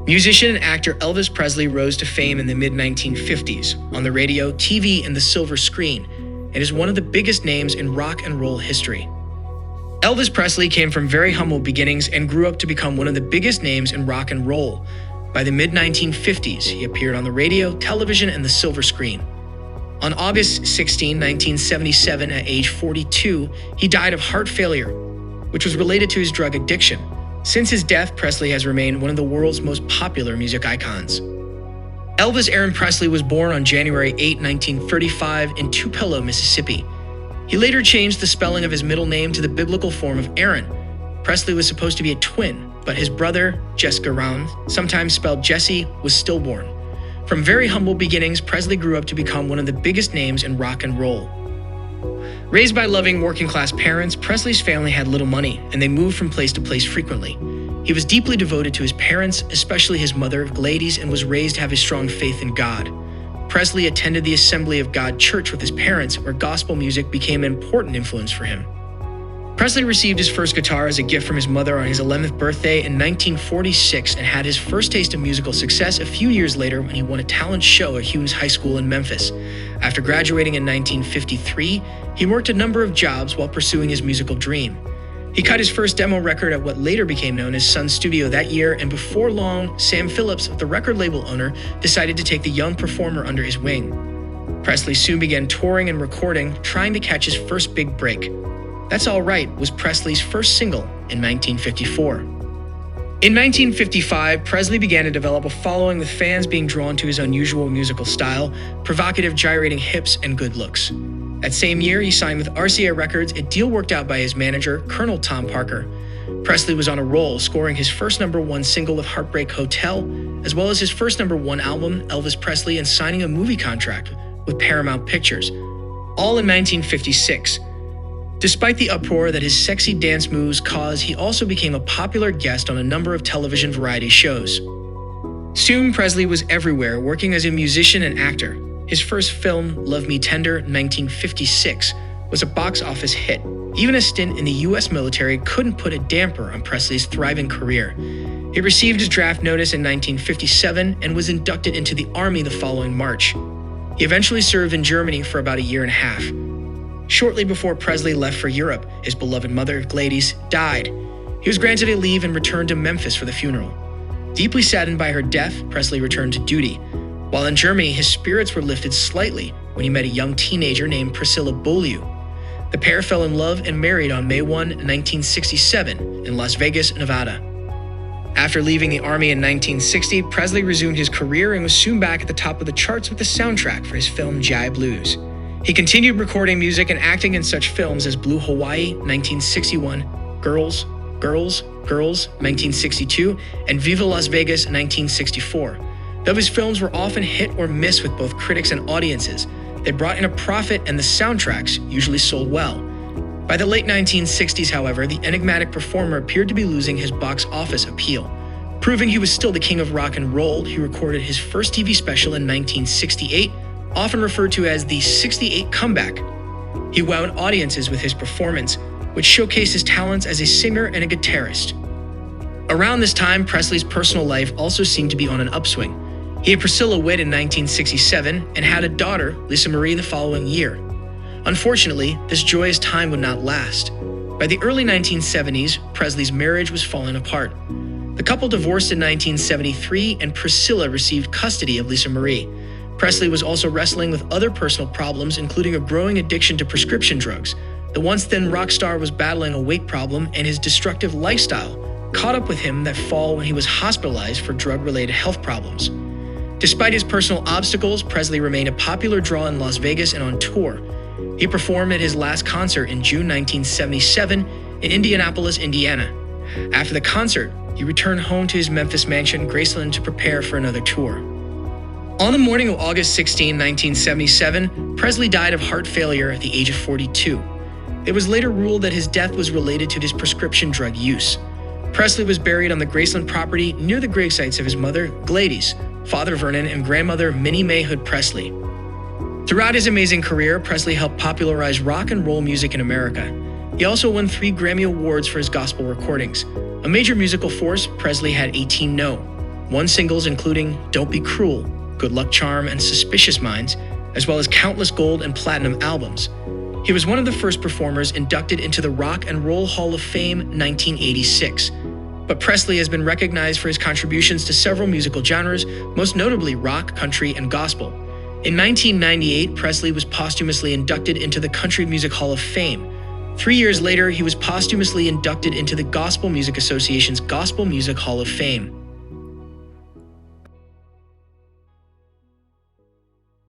Musician and actor Elvis Presley rose to fame in the mid-1950s on the radio, TV, and the silver screen, and is one of the biggest names in rock and roll history. Elvis Presley came from very humble beginnings and grew up to become one of the biggest names in rock and roll. By the mid-1950s, he appeared on the radio, television, and the silver screen. On August 16, 1977, at age 42, he died of heart failure, which was related to his drug addiction. Since his death, Presley has remained one of the world's most popular music icons. Elvis Aaron Presley was born on January 8, 1935, in Tupelo, Mississippi. He later changed the spelling of his middle name to the biblical form of Aaron. Presley was supposed to be a twin, but his brother, Jessica, sometimes spelled Jesse, was stillborn. From very humble beginnings, Presley grew up to become one of the biggest names in rock and roll. Raised by loving working-class parents, Presley's family had little money, and they moved from place to place frequently. He was deeply devoted to his parents, especially his mother, Gladys, and was raised to have a strong faith in God. Presley attended the Assembly of God Church with his parents, where gospel music became an important influence for him. Presley received his first guitar as a gift from his mother on his 11th birthday in 1946 and had his first taste of musical success a few years later when he won a talent show at Humes High School in Memphis. After graduating in 1953, he worked a number of jobs while pursuing his musical dream. He cut his first demo record at what later became known as Sun Studio that year, and before long, Sam Phillips, the record label owner, decided to take the young performer under his wing. Presley soon began touring and recording, trying to catch his first big break. That's All Right was Presley's first single in 1954. In 1955, Presley began to develop a following with fans being drawn to his unusual musical style, provocative gyrating hips, and good looks. That same year, he signed with RCA Records, a deal worked out by his manager, Colonel Tom Parker. Presley was on a roll, scoring his first #1 single with Heartbreak Hotel, as well as his first #1 album, Elvis Presley, and signing a movie contract with Paramount Pictures, all in 1956. Despite the uproar that his sexy dance moves caused, he also became a popular guest on a number of television variety shows. Soon, Presley was everywhere, working as a musician and actor. His first film, Love Me Tender, 1956, was a box office hit. Even a stint in the U.S. military couldn't put a damper on Presley's thriving career. He received his draft notice in 1957 and was inducted into the Army the following March. He eventually served in Germany for about a year and a half. Shortly before Presley left for Europe, his beloved mother, Gladys, died. He was granted a leave and returned to Memphis for the funeral. Deeply saddened by her death, Presley returned to duty. While in Germany, his spirits were lifted slightly when he met a young teenager named Priscilla Beaulieu. The pair fell in love and married on May 1, 1967, in Las Vegas, Nevada. After leaving the Army in 1960, Presley resumed his career and was soon back at the top of the charts with the soundtrack for his film GI Blues. He continued recording music and acting in such films as Blue Hawaii, 1961, Girls, Girls, Girls, 1962, and Viva Las Vegas, 1964. Though his films were often hit or miss with both critics and audiences, they brought in a profit and the soundtracks usually sold well. By the late 1960s, however, the enigmatic performer appeared to be losing his box office appeal. Proving he was still the king of rock and roll, he recorded his first TV special in 1968, often referred to as the 68 comeback. He wowed audiences with his performance, which showcased his talents as a singer and a guitarist. Around this time, Presley's personal life also seemed to be on an upswing. He had Priscilla Witt in 1967 and had a daughter, Lisa Marie, the following year. Unfortunately, this joyous time would not last. By the early 1970s, Presley's marriage was falling apart. The couple divorced in 1973, and Priscilla received custody of Lisa Marie. Presley was also wrestling with other personal problems, including a growing addiction to prescription drugs. The once-thin rock star was battling a weight problem, and his destructive lifestyle caught up with him that fall when he was hospitalized for drug-related health problems. Despite his personal obstacles, Presley remained a popular draw in Las Vegas and on tour. He performed at his last concert in June 1977 in Indianapolis, Indiana. After the concert, he returned home to his Memphis mansion, Graceland, to prepare for another tour. On the morning of August 16, 1977, Presley died of heart failure at the age of 42. It was later ruled that his death was related to his prescription drug use. Presley was buried on the Graceland property near the gravesites of his mother, Gladys, father Vernon, and grandmother Minnie Mae Hood Presley. Throughout his amazing career, Presley helped popularize rock and roll music in America. He also won 3 Grammy Awards for his gospel recordings. A major musical force, Presley had 18 No. won singles including Don't Be Cruel, Good Luck Charm, and Suspicious Minds, as well as countless gold and platinum albums. He was one of the first performers inducted into the Rock and Roll Hall of Fame 1986. But Presley has been recognized for his contributions to several musical genres, most notably rock, country, and gospel. In 1998, Presley was posthumously inducted into the Country Music Hall of Fame. 3 years later, he was posthumously inducted into the Gospel Music Association's Gospel Music Hall of Fame.